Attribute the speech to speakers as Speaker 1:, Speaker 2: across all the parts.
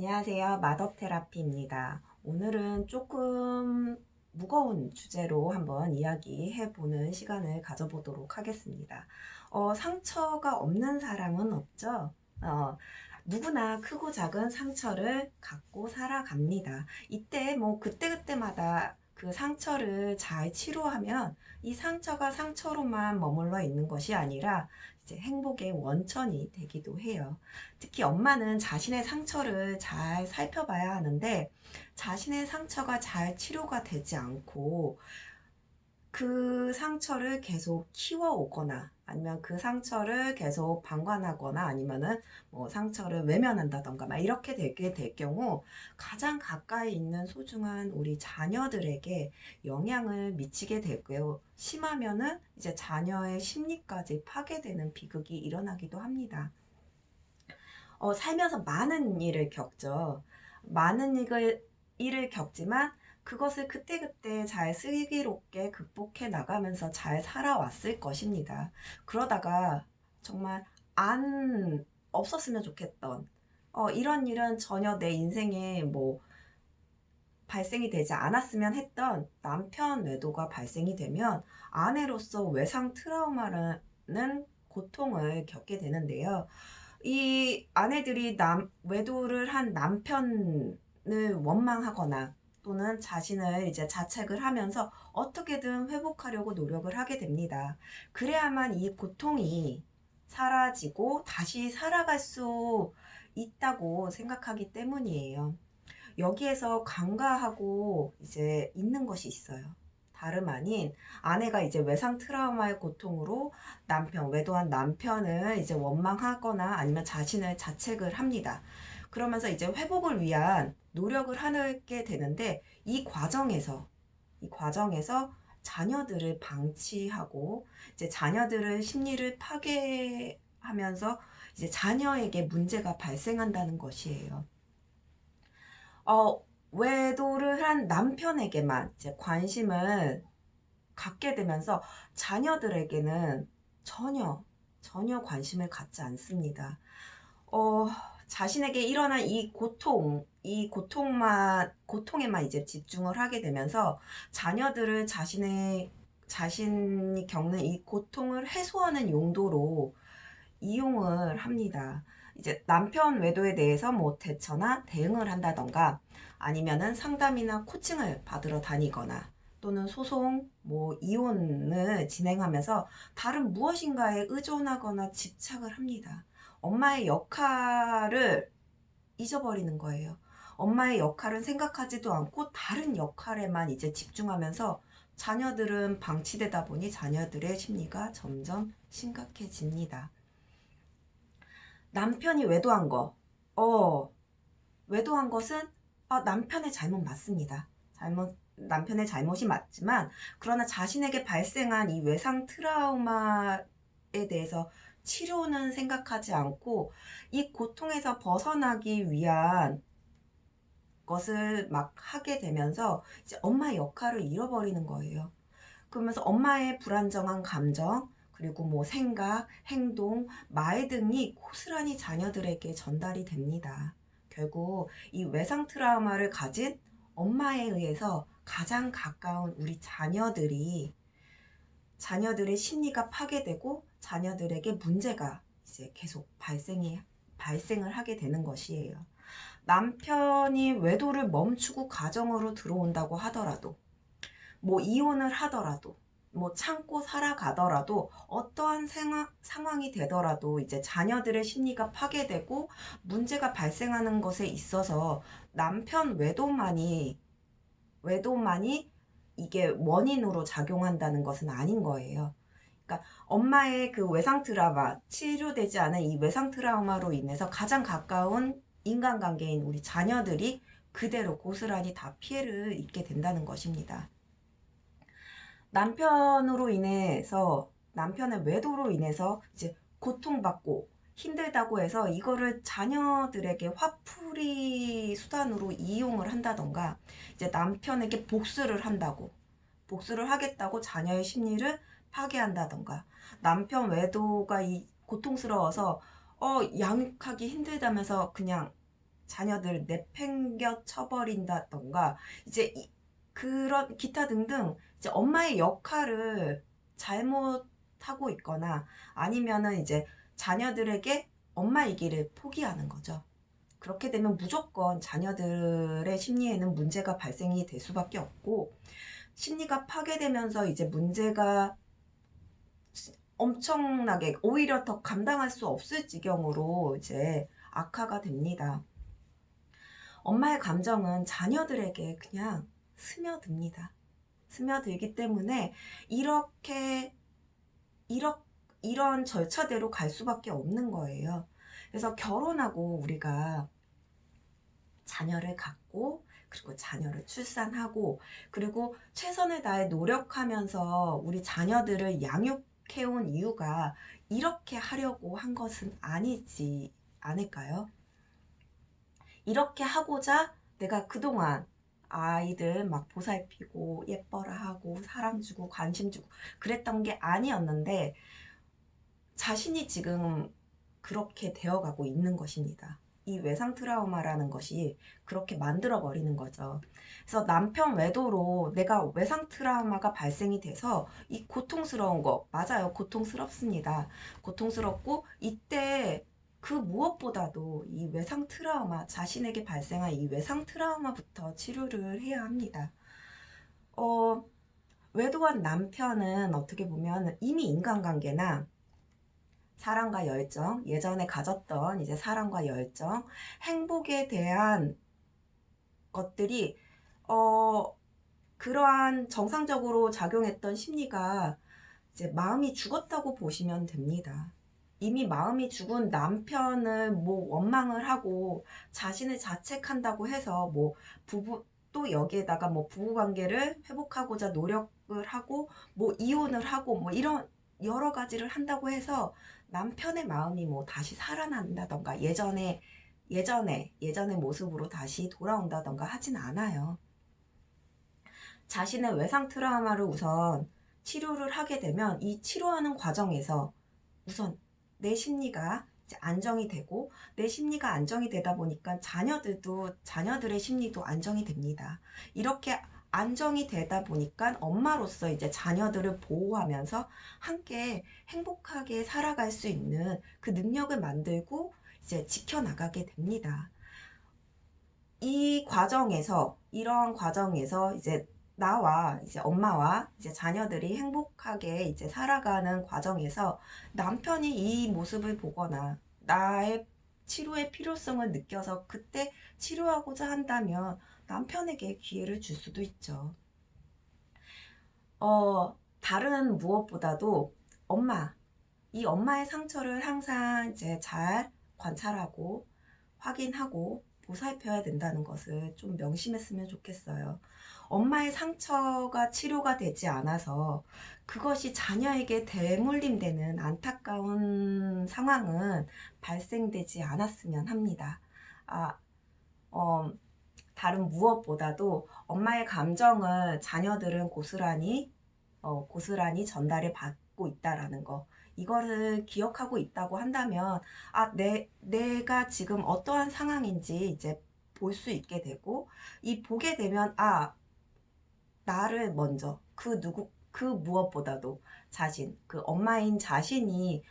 Speaker 1: 안녕하세요. 마덕 테라피입니다. 오늘은 조금 무거운 주제로 한번 이야기해 보는 시간을 가져보도록 하겠습니다. 상처가 없는 사람은 없죠? 누구나 크고 작은 상처를 갖고 살아갑니다. 이때 그때그때마다 그 상처를 잘 치료하면 이 상처가 상처로만 머물러 있는 것이 아니라 이제 행복의 원천이 되기도 해요. 특히 엄마는 자신의 상처를 잘 살펴봐야 하는데 자신의 상처가 잘 치료가 되지 않고 그 상처를 계속 키워오거나 아니면 그 상처를 계속 방관하거나 아니면은 상처를 외면한다던가 막 이렇게 되게 될 경우 가장 가까이 있는 소중한 우리 자녀들에게 영향을 미치게 되고요. 심하면은 이제 자녀의 심리까지 파괴되는 비극이 일어나기도 합니다. 살면서 많은 일을 겪죠. 많은 일을 겪지만 그것을 그때그때 잘 슬기롭게 극복해 나가면서 잘 살아왔을 것입니다. 그러다가 정말 안 없었으면 좋겠던 이런 일은 전혀 내 인생에 발생이 되지 않았으면 했던 남편 외도가 발생이 되면 아내로서 외상 트라우마라는 고통을 겪게 되는데요. 이 아내들이 외도를 한 남편을 원망하거나 또는 자신을 이제 자책을 하면서 어떻게든 회복하려고 노력을 하게 됩니다. 그래야만 이 고통이 사라지고 다시 살아갈 수 있다고 생각하기 때문이에요. 여기에서 간과하고 이제 있는 것이 있어요. 다름 아닌 아내가 이제 외상 트라우마의 고통으로 외도한 남편을 이제 원망하거나 아니면 자신을 자책을 합니다. 그러면서 이제 회복을 위한 노력을 하게 되는데 이 과정에서 자녀들을 방치하고 이제 자녀들의 심리를 파괴하면서 이제 자녀에게 문제가 발생한다는 것이에요. 외도를 한 남편에게만 이제 관심을 갖게 되면서 자녀들에게는 전혀 관심을 갖지 않습니다. 어, 자신에게 일어난 고통에만 이제 집중을 하게 되면서 자녀들을 자신이 겪는 이 고통을 해소하는 용도로 이용을 합니다. 이제 남편 외도에 대해서 대처나 대응을 한다던가 아니면은 상담이나 코칭을 받으러 다니거나 또는 소송, 이혼을 진행하면서 다른 무엇인가에 의존하거나 집착을 합니다. 엄마의 역할을 잊어버리는 거예요. 엄마의 역할은 생각하지도 않고 다른 역할에만 이제 집중하면서 자녀들은 방치되다 보니 자녀들의 심리가 점점 심각해집니다. 남편이 외도한 거, 외도한 것은 남편의 잘못 맞습니다. 남편의 잘못이 맞지만, 그러나 자신에게 발생한 이 외상 트라우마에 대해서 치료는 생각하지 않고, 이 고통에서 벗어나기 위한 것을 막 하게 되면서, 이제 엄마의 역할을 잃어버리는 거예요. 그러면서 엄마의 불안정한 감정, 그리고 생각, 행동, 말 등이 고스란히 자녀들에게 전달이 됩니다. 결국 이 외상 트라우마를 가진 엄마에 의해서 가장 가까운 우리 자녀들의 심리가 파괴되고 자녀들에게 문제가 이제 계속 발생을 하게 되는 것이에요. 남편이 외도를 멈추고 가정으로 들어온다고 하더라도 이혼을 하더라도 참고 살아가더라도 어떠한 상황이 되더라도 이제 자녀들의 심리가 파괴되고 문제가 발생하는 것에 있어서 남편 외도만이 이게 원인으로 작용한다는 것은 아닌 거예요. 그러니까 엄마의 그 외상 트라우마, 치료되지 않은 이 외상 트라우마로 인해서 가장 가까운 인간관계인 우리 자녀들이 그대로 고스란히 다 피해를 입게 된다는 것입니다. 남편의 외도로 인해서 이제 고통받고 힘들다고 해서 이거를 자녀들에게 화풀이 수단으로 이용을 한다던가 이제 남편에게 복수를 하겠다고 자녀의 심리를 파괴한다던가 남편 외도가 고통스러워서 양육하기 힘들다면서 그냥 자녀들 내팽겨 쳐버린다던가 이제 그런 기타 등등 이제 엄마의 역할을 잘못하고 있거나 아니면은 이제 자녀들에게 엄마의 길을 포기하는 거죠. 그렇게 되면 무조건 자녀들의 심리에는 문제가 발생이 될 수밖에 없고 심리가 파괴되면서 이제 문제가 엄청나게 오히려 더 감당할 수 없을 지경으로 이제 악화가 됩니다. 엄마의 감정은 자녀들에게 그냥 스며듭니다. 스며들기 때문에 이런 절차대로 갈 수밖에 없는 거예요. 그래서 결혼하고 우리가 자녀를 갖고 그리고 자녀를 출산하고 그리고 최선을 다해 노력하면서 우리 자녀들을 양육해온 이유가 이렇게 하려고 한 것은 아니지 않을까요? 이렇게 하고자 내가 그동안 아이들 막 보살피고 예뻐라 하고 사랑 주고 관심 주고 그랬던 게 아니었는데 자신이 지금 그렇게 되어가고 있는 것입니다. 이 외상 트라우마라는 것이 그렇게 만들어 버리는 거죠. 그래서 남편 외도로 내가 외상 트라우마가 발생이 돼서 이 고통스러운 거 맞아요. 고통스럽습니다. 고통스럽고 이때 그 무엇보다도 이 외상 트라우마, 자신에게 발생한 이 외상 트라우마부터 치료를 해야 합니다. 외도한 남편은 어떻게 보면 이미 인간관계나 사랑과 열정, 예전에 가졌던 이제 사랑과 열정, 행복에 대한 것들이 그러한 정상적으로 작용했던 심리가 이제 마음이 죽었다고 보시면 됩니다. 이미 마음이 죽은 남편을 뭐 원망을 하고 자신을 자책한다고 해서 뭐 또 여기에다가 뭐 부부관계를 회복하고자 노력을 하고 뭐 이혼을 하고 뭐 이런 여러 가지를 한다고 해서 남편의 마음이 뭐 다시 살아난다던가 예전의 모습으로 다시 돌아온다던가 하진 않아요. 자신의 외상 트라우마를 우선 치료를 하게 되면 이 치료하는 과정에서 우선 내 심리가 이제 안정이 되고 내 심리가 안정이 되다 보니까 자녀들의 심리도 안정이 됩니다. 이렇게 안정이 되다 보니까 엄마로서 이제 자녀들을 보호하면서 함께 행복하게 살아갈 수 있는 그 능력을 만들고 이제 지켜나가게 됩니다. 이런 과정에서 이제 나와 이제 엄마와 이제 자녀들이 행복하게 이제 살아가는 과정에서 남편이 이 모습을 보거나 나의 치료의 필요성을 느껴서 그때 치료하고자 한다면 남편에게 기회를 줄 수도 있죠. 다른 무엇보다도 이 엄마의 상처를 항상 이제 잘 관찰하고 확인하고 보살펴야 된다는 것을 좀 명심했으면 좋겠어요. 엄마의 상처가 치료가 되지 않아서 그것이 자녀에게 대물림되는 안타까운 상황은 발생되지 않았으면 합니다. 다른 무엇보다도 엄마의 감정을 자녀들은 고스란히 전달을 받고 있다라는 거. 이거를 기억하고 있다고 한다면 내가 지금 어떠한 상황인지 이제 볼 수 있게 되고 보게 되면 나를 먼저 그 무엇보다도 그 엄마인 자신이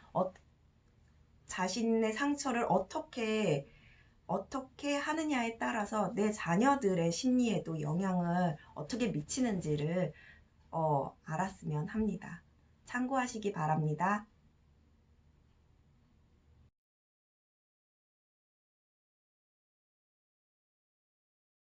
Speaker 1: 자신의 상처를 어떻게 하느냐에 따라서 내 자녀들의 심리에도 영향을 어떻게 미치는지를 알았으면 합니다. 참고하시기 바랍니다.